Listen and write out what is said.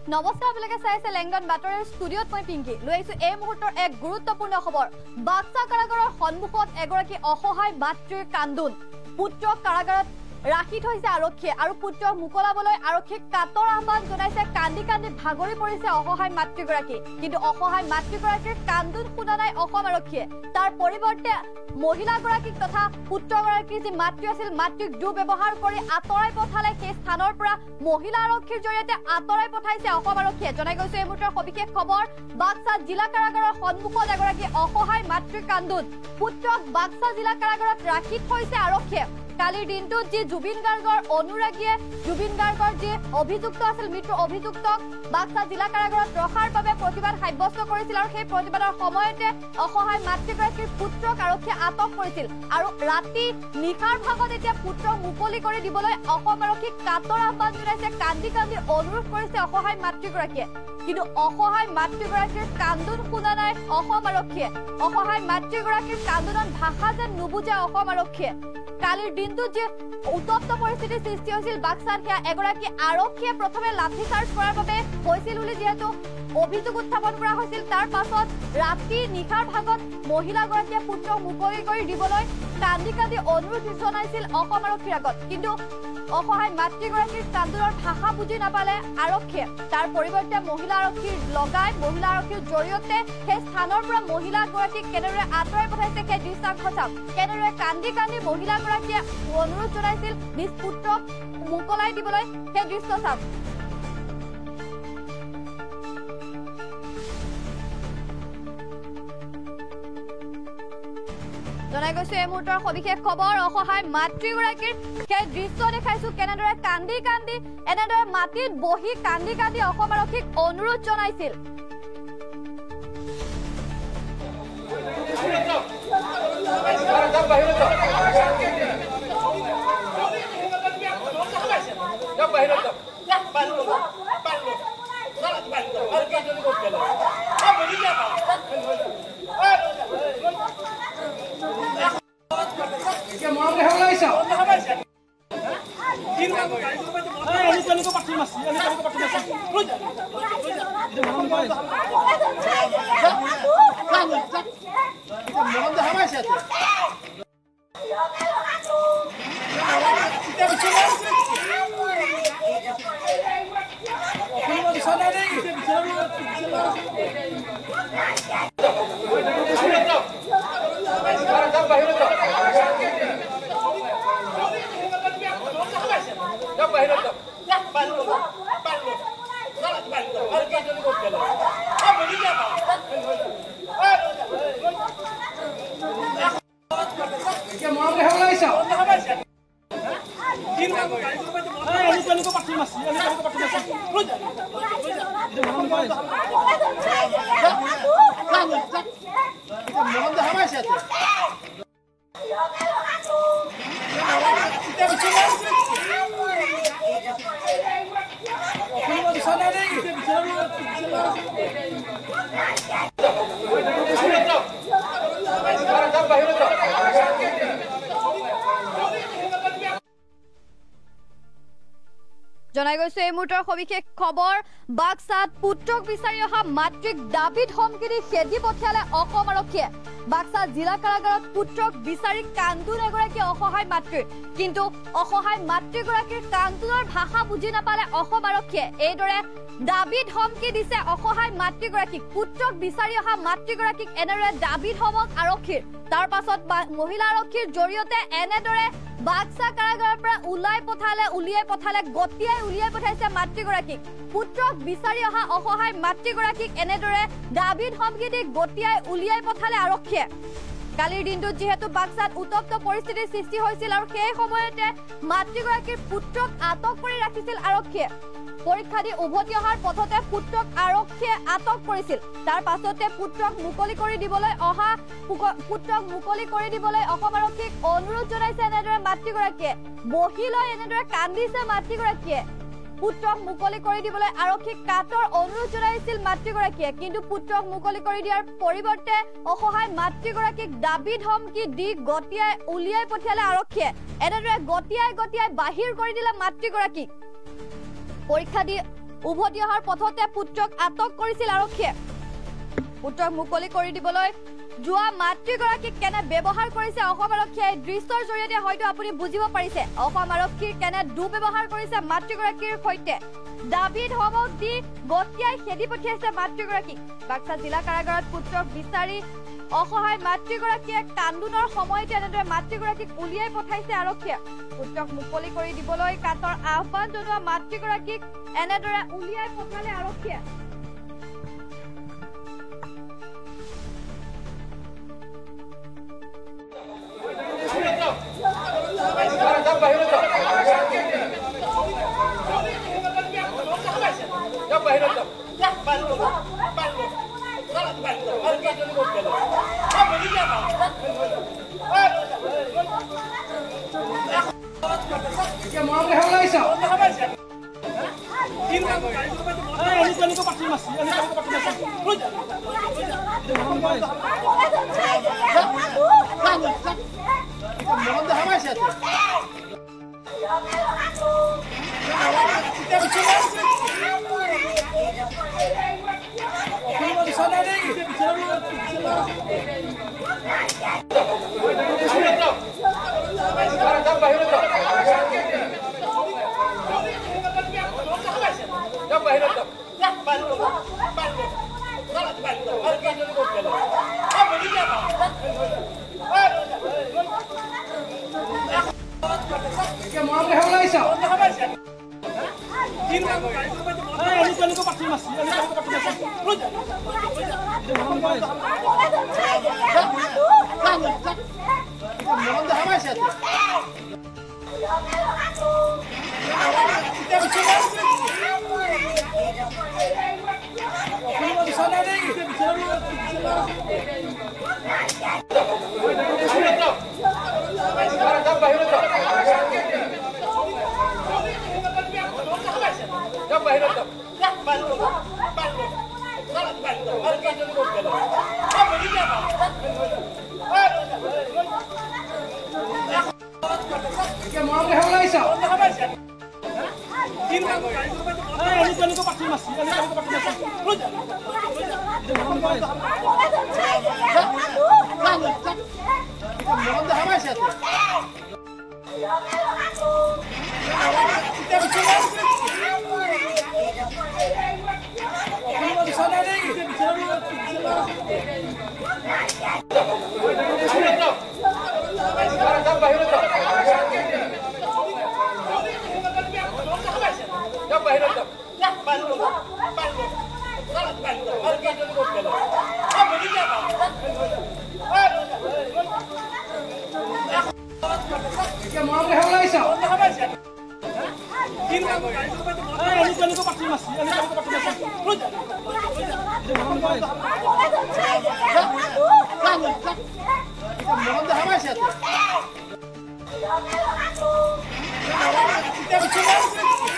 নমস্কাৰ আপোনালোকে চাই আছে লেংগন বাতৰিৰ ষ্টুডিঅ'ত মই পিংকি লৈ আহিছো এই মুহূৰ্তৰ এক গুৰুত্বপূৰ্ণ খবৰ বাক্সা কাৰাগাৰৰ সন্মুখত এগৰাকী অসহায় মাতৃৰ কান্দোন পুত্ৰক কাৰাগাৰত ৰাখি থৈছে আৰক্ষীয়ে আৰু পুত্ৰক মুকলাবলৈ আৰক্ষীক কাতৰ আহ্বান জনাইছে কান্দি কান্দি ভাগৰি পৰিছে অসহায় মাতৃগৰাকী কিন্তু অসহায় মাতৃগৰাকীৰ কান্দোন শুনা নাই অসম আৰক্ষীয়ে তাৰ পৰিৱৰ্তে মহিলাগৰাকীক তথা পুত্ৰগৰাকীৰ যি মাতৃ আছিল মাতৃক দুৰ্ব্যৱহাৰ কৰি আঁতৰাই পঠালে সেই স্থানৰ পৰা মহিলা আৰক্ষীৰ জৰিয়তে আঁতৰাই পঠাইছে অসম আৰক্ষীয়ে জনাই গৈছে এই মুহূৰ্তৰ সবিশেষ খবৰ বাক্সা জিলা কাৰাগাৰৰ সন্মুখত এগৰাকী অসহায় মাতৃৰ কান্দোন পুত্ৰক বাক্সা জিলা কাৰাগাৰত ৰাখি থৈছে আৰক্ষীয়ে কালিৰ দিনটোত যি জুবিন গাৰ্গৰ অনুৰাগীয়ে জুবিন গাৰ্গৰ যি অভিযুক্ত আছিল মৃত্যু অভিযুক্তক বাক্সা জিলা কাৰাগাৰত ৰখাৰ বাবে প্ৰতিবাদ সাব্যস্ত কৰিছিল আৰু সেই প্ৰতিবাদৰ সময়তে অসহায় মাতৃগৰাকীৰ পুত্ৰক আৰক্ষীয়ে আটক কৰিছিল আৰু ৰাতি নিশাৰ ভাগত এতিয়া পুত্ৰক মুকলি কৰি দিবলৈ অসম আৰক্ষীক কাতৰ আহ্বান জনাইছে কান্দি কান্দি অনুৰোধ কৰিছে অসহায় মাতৃগৰাকীয়ে কিন্তু অসহায় মাতৃগৰাকীৰ কান্দোন শুনা নাই অসম আৰক্ষীয়ে অসহায় মাতৃগৰাকীৰ কান্দোনত ভাষা যেন নুবুজে অসম আৰক্ষীয়ে কালিৰ দিনটোত যে উত্তপ্ত পৰিস্থিতিৰ সৃষ্টি হৈছিল বাক্সাত সেয়া এগৰাকী আৰক্ষীয়ে প্ৰথমে লাঠি চাৰ্জ কৰাৰ বাবে হৈছিল বুলি যিহেতু অভিযোগ উত্থাপন কৰা হৈছিল তাৰ পাছত ৰাতি নিশাৰ ভাগত মহিলাগৰাকীয়ে পুত্ৰক মুকলি কৰি দিবলৈ কান্দি কান্দি অনুৰোধ জনাইছিল অসম আৰক্ষীৰ আগত কিন্তু অসহায় মাতৃগৰাকীৰ কান্দোনৰ ভাষা বুজি নাপালে আৰক্ষীয়ে তাৰ পৰিৱৰ্তে মহিলা আৰক্ষীৰ জৰিয়তে সেই স্থানৰ পৰা মহিলাগৰাকীক কেনেদৰে আঁতৰাই পঠাইছে সেই দৃশ্যাংশ চাওক কেনেদৰে কান্দি কান্দি মহিলাগৰাকীয়ে অনুৰোধ জনাইছিল নিজ পুত্ৰক মুকলাই দিবলৈ সেই দৃশ্য চাওক জনাই গৈছো এই মুহূৰ্তৰ সবিশেষ খবৰ অসহায় মাতৃগৰাকীৰ সেই দৃশ্য দেখাইছো কেনেদৰে কান্দি কান্দি এনেদৰে মাটিত বহি কান্দি কান্দি অসম আৰক্ষীক অনুৰোধ জনাইছিল জনাই গৈছে এই মুহূৰ্তৰ সবিশেষ খবৰ বাক্সাত পুত্ৰক বিচাৰি অহা মাতৃক দাবী ধমকি দি খেদি পঠিয়ালে অসম আৰক্ষীয়ে বাক্সা জিলা কাৰাগাৰত পুত্ৰক বিচাৰি কান্দোন এগৰাকী অসহায় মাতৃৰ কিন্তু অসহায় মাতৃগৰাকীৰ কান্দোনৰ ভাষা বুজি নাপালে অসম আৰক্ষীয়ে এইদৰে দাবী ধমকি দিছে অসহায় মাতৃগৰাকীক পুত্ৰক বিচাৰি অহা মাতৃগৰাকীক এনেদৰে দাবী ধমক আৰক্ষীৰ তাৰ পাছত মহিলা আৰক্ষীৰ জৰিয়তে এনেদৰে বাক্সা কাৰাগাৰৰ পৰা উলিয়াই পঠালে গতিয়াই উলিয়াই পঠাইছে মাতৃগৰাকীক পুত্ৰক বিচাৰি অহা অসহায় মাতৃগৰাকীক এনেদৰে দাবী ধমকি দি গতিয়াই উলিয়াই পঠালে আৰক্ষীয়ে কালিৰ দিনটোত যিহেতু বাক্সাত উত্তপ্ত পৰিস্থিতিৰ সৃষ্টি হৈছিল আৰু সেই সময়তে মাতৃগৰাকীৰ পুত্ৰক আটক কৰি ৰাখিছিল আৰক্ষীয়ে পৰীক্ষা দি উভতি অহাৰ পথতে পুত্ৰক আৰক্ষীয়ে আটক কৰিছিল তাৰ পাছতে পুত্ৰক মুকলি কৰি দিবলৈ অসম আৰক্ষীক অনুৰোধ জনাইছে এনেদৰে মাতৃগৰাকীয়ে বহি লৈ এনেদৰে কান্দিছে মাতৃগৰাকীয়ে পুত্ৰক মুকলি কৰি দিবলৈ আৰক্ষীক কাতৰ অনুৰোধ জনাইছিল মাতৃগৰাকীয়ে কিন্তু পুত্ৰক মুকলি কৰি দিয়াৰ পৰিৱৰ্তে অসহায় মাতৃগৰাকীক দাবী ধমকি দি গতিয়াই উলিয়াই পঠিয়ালে আৰক্ষীয়ে এনেদৰে গতিয়াই বাহিৰ কৰি দিলে মাতৃগৰাকীক পৰীক্ষা দি উভতি অহাৰ পথতে পুত্ৰক আটক কৰিছিল আৰক্ষীয়ে পুত্ৰক মুকলি কৰি দিবলৈ যোৱা মাতৃগৰাকীক কেনে ব্যৱহাৰ কৰিছে অসম আৰক্ষীয়ে এই দৃশ্যৰ জৰিয়তে হয়তো আপুনি বুজিব পাৰিছে অসম আৰক্ষীৰ কেনে দুৰ্ব্যৱহাৰ কৰিছে মাতৃগৰাকীৰ সৈতে দাবী ধমক দি গতিয়াই খেদি পঠিয়াইছে মাতৃগৰাকীক বাক্সা জিলা কাৰাগাৰত পুত্ৰক বিচাৰি অসহায় মাতৃগৰাকীয়ে কান্দোনৰ সময়তে এনেদৰে মাতৃগৰাকীক উলিয়াই পঠাইছে আৰক্ষীয়ে পুত্ৰক মুকলি কৰি দিবলৈ কাটৰ আহ্বান জনোৱা মাতৃগৰাকীক এনেদৰে উলিয়াই পঠালে আৰক্ষীয়ে Kita